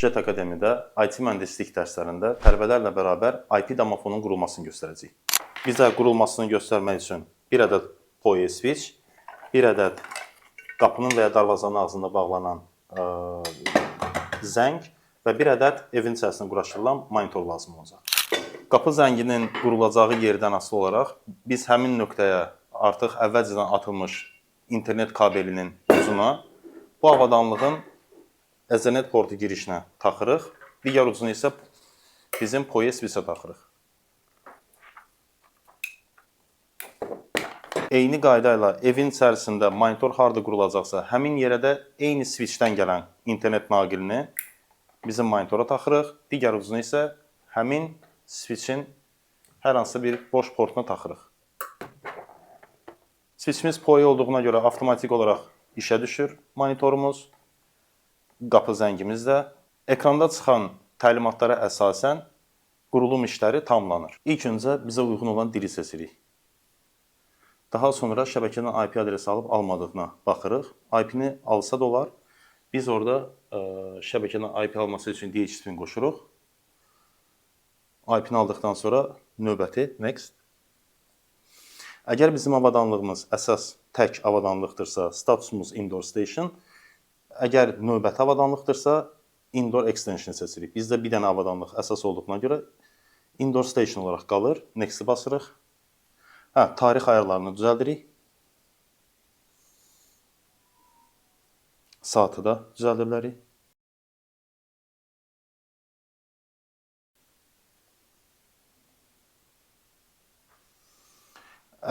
JET Akademiyada IT mühəndislik dərslərində tələbələrlə bərabər IP domofonun qurulmasını göstərəcəyik. Bizə qurulmasını göstərmək üçün bir ədəd PoE switch, bir ədəd qapının və ya darvazanın ağzında bağlanan zəng və bir ədəd evin içərisində quraşdırılan monitor lazım olacaq. Qapı zənginin qurulacağı yerdən asılı olaraq biz həmin nöqtəyə artıq əvvəlcədən atılmış internet kabelinin ucuna bu avadanlığın Ethernet portu girişinə taxırıq. Digər ucunu isə bizim PoE switchə taxırıq. Eyni qayda ilə evin içərisində monitor harda qurulacaqsa, həmin yerə də eyni switchdən gələn internet naqilini bizim monitora taxırıq. Digər ucunu isə həmin switchin hər hansı bir boş portuna taxırıq. Switchimiz PoE olduğuna görə avtomatik olaraq işə düşür monitorumuz. Qapı zəngimiz də. Ekranda çıxan təlimatlara əsasən qurulum işləri tamamlanır. İlk öncə bizə uyğun olan dili seçirik. Daha sonra şəbəkədən IP adresi alıb almadığına baxırıq. IP-ni alsa da olar. Biz orada şəbəkədən IP alması üçün DHCP-ni qoşuruq. IP-ni aldıqdan sonra növbəti next. Əgər bizim avadanlığımız əsas tək avadanlıqdırsa, statusumuz indoor station. Əgər növbəti avadanlıqdırsa, indoor extension seçirik. Bizdə bir dənə avadanlıq əsas olduğuna görə indoor station olaraq qalır. Next-i basırıq. Tarix ayarlarını düzəldirik. Saatı da düzəldə bilərik.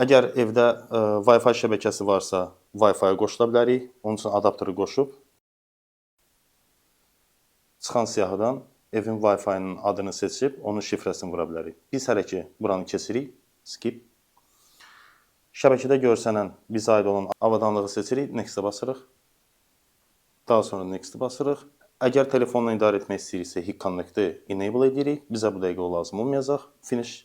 Əgər evdə Wi-Fi şəbəkəsi varsa, Wi-Fi-yə qoşula bilərik. Onun üçün adaptörü qoşub çıxan siyahıdan evin Wi-Fi-nın adını seçib, onun şifrəsini vura bilərik. Biz hələ ki, buranı keçirik. Skip. Şəbəkədə görsənən bizə aid olan avadanlığı seçirik. Next-ə basırıq. Daha sonra Next-i basırıq. Əgər telefonla idarə etmək istəyiriksə, HIC Connect-i enable edirik. Bizə bu dəqiqə o lazım olmayacaq. Finish.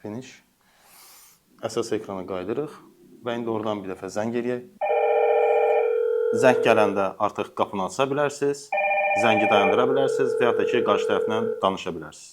Finish. Əsas ekrana qaydırıq və indi oradan bir dəfə zəng eləyək. Zəng gələndə artıq qapını aça bilərsiniz, zəngi dayandıra bilərsiniz və ya da ki, qarşı tərəflə danışa bilərsiniz.